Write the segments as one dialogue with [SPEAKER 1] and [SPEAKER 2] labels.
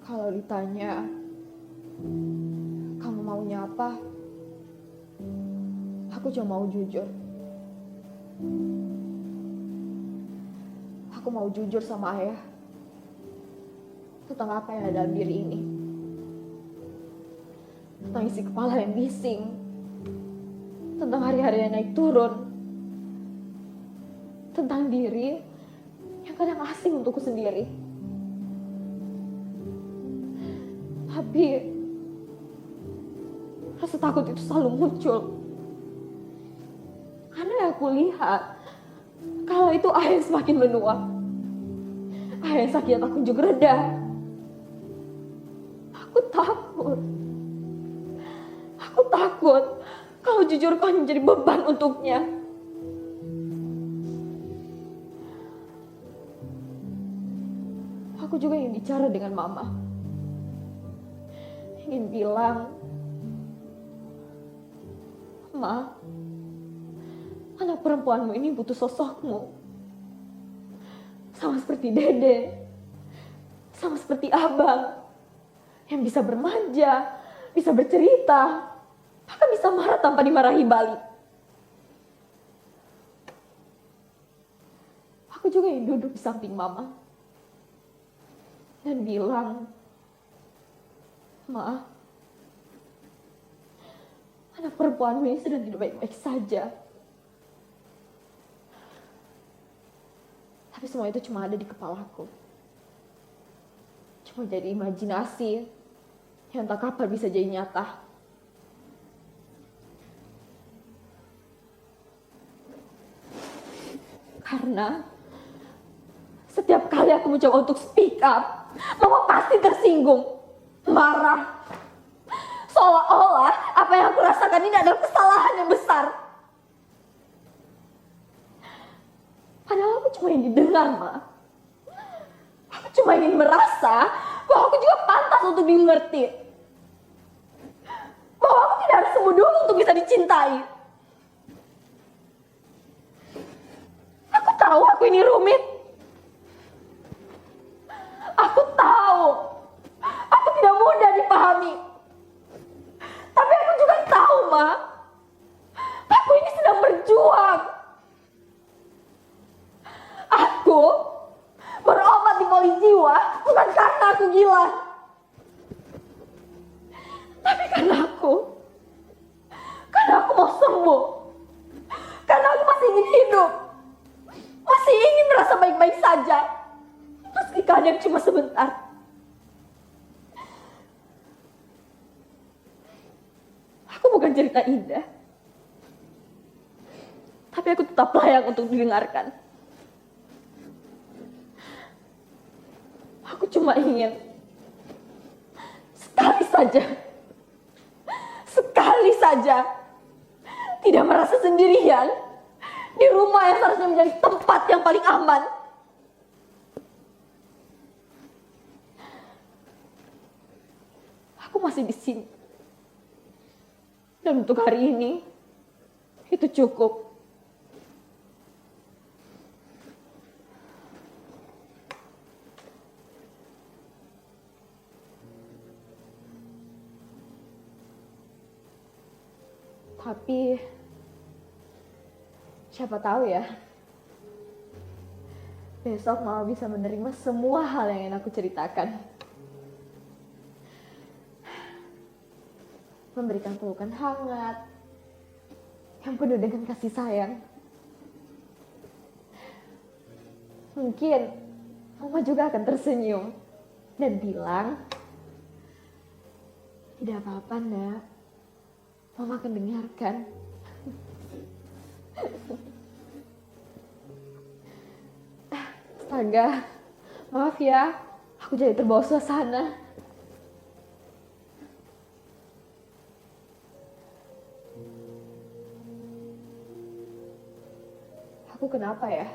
[SPEAKER 1] Kalau ditanya, kamu maunya apa? Aku cuma mau jujur. Aku mau jujur sama ayah tentang apa yang ada dalam diri ini. Tentang isi kepala yang bising. Tentang hari-hari yang naik turun. Tentang diri yang kadang asing untukku sendiri. Tapi rasa takut itu selalu muncul. Karena aku lihat kalau itu ayah yang semakin menua. Ayah yang sakit tak kunjung reda. Aku takut. Aku takut kalau jujur kau menjadi beban untuknya. Aku juga ingin bicara dengan mama. Ingin bilang, Ma, anak perempuanmu ini butuh sosokmu. Sama seperti Dede, sama seperti Abang, yang bisa bermanja, bisa bercerita, bahkan bisa marah tanpa dimarahi balik. Aku juga ingin duduk di samping Mama dan bilang, Ma, anak perempuanmu ini sedang tidak baik-baik saja. Tapi semua itu cuma ada di kepalaku. Cuma jadi imajinasi yang tak kapan bisa jadi nyata. Karena setiap kali aku mencoba untuk speak up, Mama pasti tersinggung, marah. Seolah-olah apa yang aku rasakan ini adalah kesalahan yang besar. Padahal aku cuma ingin didengar, Ma. Aku cuma ingin merasa bahwa aku juga pantas untuk dimengerti. Bahwa aku tidak harus sebodoh untuk bisa dicintai. Aku tahu aku ini rumit. Aku tahu aku tidak mudah dipahami. Tapi aku juga tahu, Ma, aku ini sedang berjuang. Aku berobat di poli jiwa bukan karena aku gila. Tapi karena aku mau sembuh. Karena aku masih ingin hidup. Masih ingin merasa baik-baik saja. Meski kadang cuma sebentar. Aku bukan cerita indah. Tapi aku tetap layak untuk didengarkan. Aku cuma ingin sekali saja tidak merasa sendirian di rumah yang seharusnya menjadi tempat yang paling aman. Aku masih di sini. Dan untuk hari ini, itu cukup. Tapi, siapa tahu ya, besok Mama bisa menerima semua hal yang ingin aku ceritakan. Memberikan pelukan hangat, yang penuh dengan kasih sayang. Mungkin Mama juga akan tersenyum dan bilang, tidak apa-apa, Nak. Mama akan dengarkan. Astaga, maaf ya, aku jadi terbawa suasana. Aku kenapa ya?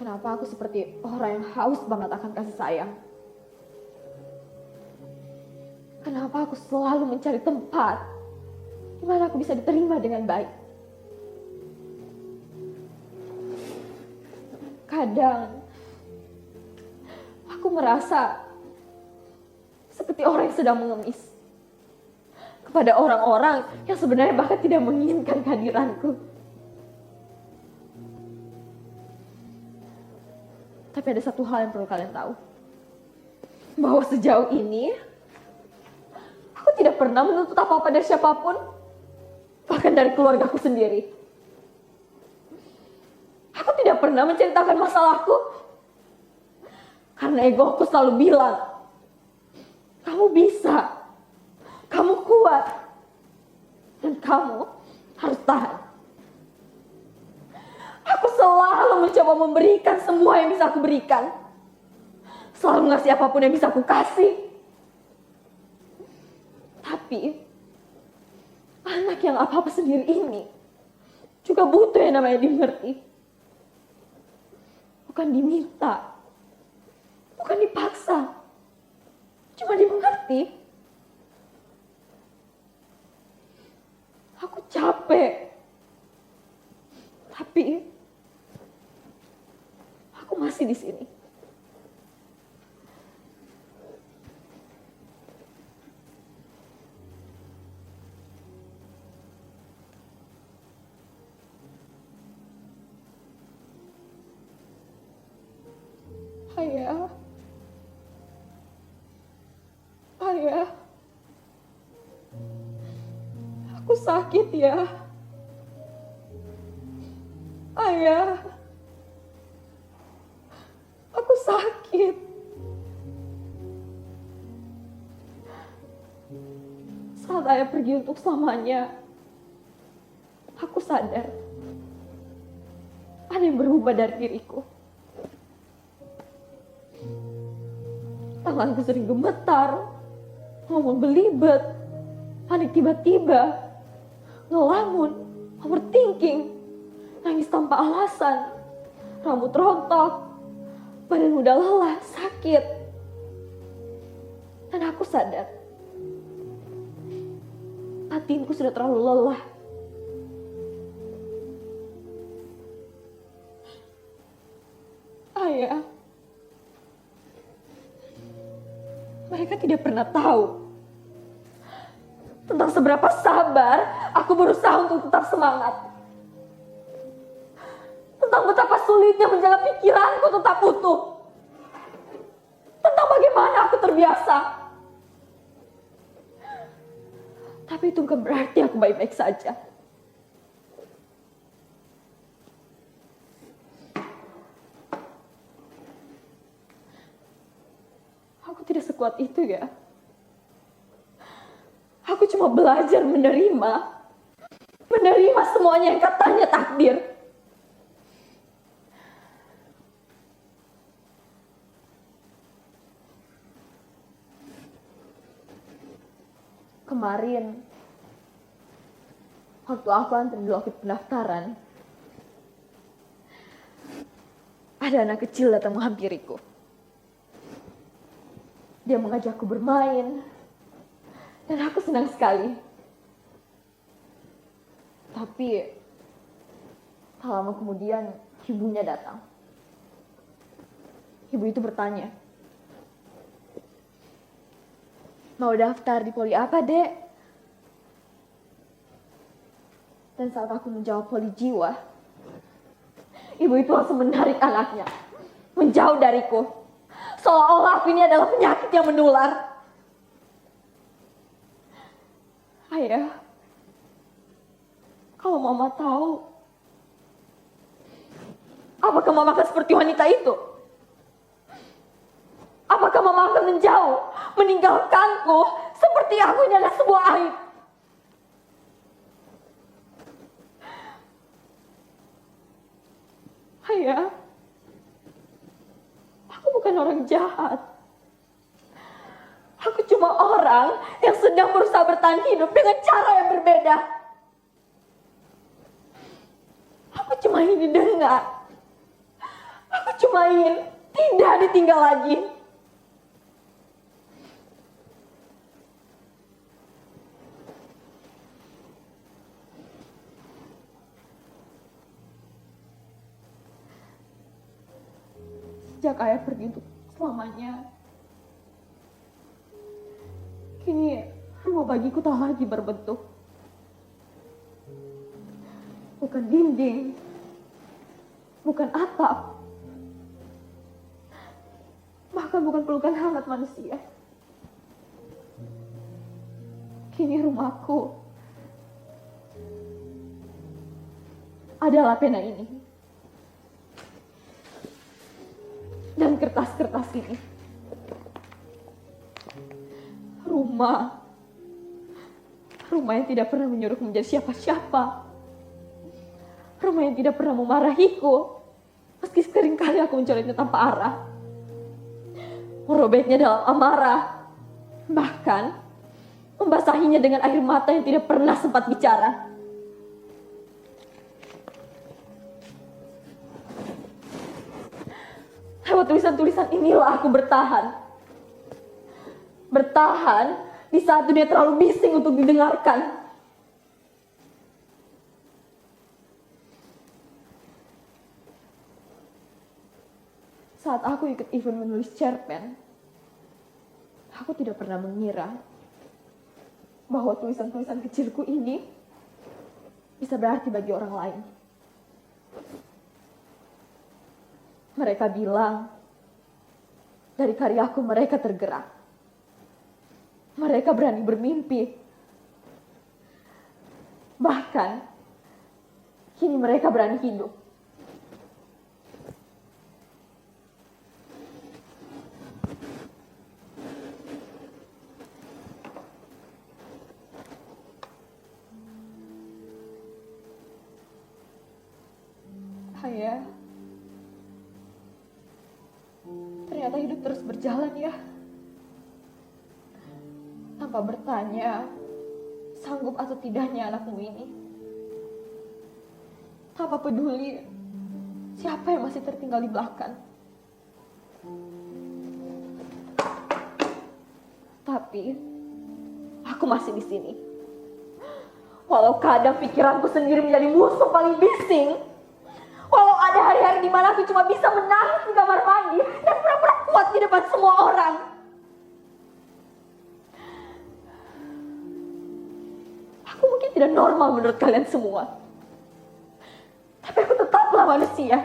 [SPEAKER 1] Kenapa aku seperti orang yang haus banget akan kasih sayang? Kenapa aku selalu mencari tempat di mana aku bisa diterima dengan baik? Kadang aku merasa seperti orang yang sedang mengemis kepada orang-orang yang sebenarnya bahkan tidak menginginkan kehadiranku. Tapi ada satu hal yang perlu kalian tahu. Bahwa sejauh ini, aku tidak pernah menuntut apa-apa dari siapapun. Bahkan dari keluargaku sendiri. Aku tidak pernah menceritakan masalahku. Karena egoku selalu bilang, kamu bisa, kamu kuat, dan kamu harus tahan. Aku selalu mencoba memberikan semua yang bisa aku berikan. Selalu ngasih apapun yang bisa aku kasih. Tapi, anak yang apa-apa sendiri ini juga butuh yang namanya dimengerti. Bukan diminta. Bukan dipaksa. Cuma dimengerti. Aku capek. Tapi aku masih di sini. Ayah. Ayah. Aku sakit ya. Ayah. Aku sakit. Saat ayah pergi untuk selamanya, aku sadar ada yang berubah dari diriku. Tanganku sering gemetar, ngomong belibet, panik tiba-tiba, ngelamun, overthinking, nangis tanpa alasan, rambut rontok, badan udah lelah, sakit. Dan aku sadar, batinku sudah terlalu lelah. Ayah, mereka tidak pernah tahu tentang seberapa sabar aku berusaha untuk tetap semangat. Tentang betapa sulitnya menjaga pikiranku tetap utuh. Tentang bagaimana aku terbiasa. Tapi itu bukan berarti aku baik-baik saja. Aku tidak sekuat itu ya. Aku cuma belajar menerima. Menerima semuanya yang katanya takdir. Kemarin, waktu aku antri di loket pendaftaran, ada anak kecil datang menghampiriku. Dia mengajakku bermain, dan aku senang sekali. Tapi, tak lama kemudian, ibunya datang. Ibu itu bertanya, mau daftar di poli apa, Dek? Dan saat aku menjawab poli jiwa, ibu itu langsung menarik anaknya, menjauh dariku. Seolah-olah aku ini adalah penyakit yang menular. Ayah, kalau mama tahu, apakah mama akan seperti wanita itu? Apakah mama akan menjauh, meninggalkanku seperti aku ini adalah sebuah aib? Ayah, aku bukan orang jahat. Aku cuma orang yang sedang berusaha bertahan hidup dengan cara yang berbeda. Aku cuma ingin didengar. Aku cuma ingin tidak ditinggal lagi. Sejak ayah pergi untuk selamanya. Kini rumah bagiku tak lagi berbentuk. Bukan dinding, bukan atap, bahkan bukan pelukan hangat manusia. Kini rumahku adalah pena ini dan kertas-kertas ini. Rumah yang tidak pernah menyuruhku menjadi siapa-siapa. Rumah yang tidak pernah memarahiku, meski seringkali aku mencoretnya tanpa arah, merobeknya dalam amarah, bahkan membasahinya dengan air mata yang tidak pernah sempat bicara. Lewat tulisan-tulisan inilah aku bertahan. Bertahan di saat dunia terlalu bising untuk didengarkan. Saat aku ikut event menulis cerpen, aku tidak pernah mengira bahwa tulisan-tulisan kecilku ini bisa berarti bagi orang lain. Mereka bilang, dari karyaku mereka tergerak. Mereka berani bermimpi. Bahkan, kini mereka berani hidup. Ayah, ternyata hidup terus berjalan ya. Tanpa bertanya, sanggup atau tidaknya anakmu ini. Tanpa peduli siapa yang masih tertinggal di belakang. Tapi, aku masih di sini. Walau kadang pikiranku sendiri menjadi musuh paling bising. Walau ada hari-hari di mana aku cuma bisa menangis di kamar mandi dan pura-pura kuat di depan semua orang. Aku mungkin tidak normal menurut kalian semua. Tapi aku tetaplah manusia.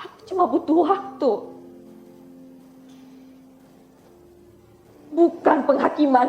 [SPEAKER 1] Aku cuma butuh waktu. Bukan penghakiman.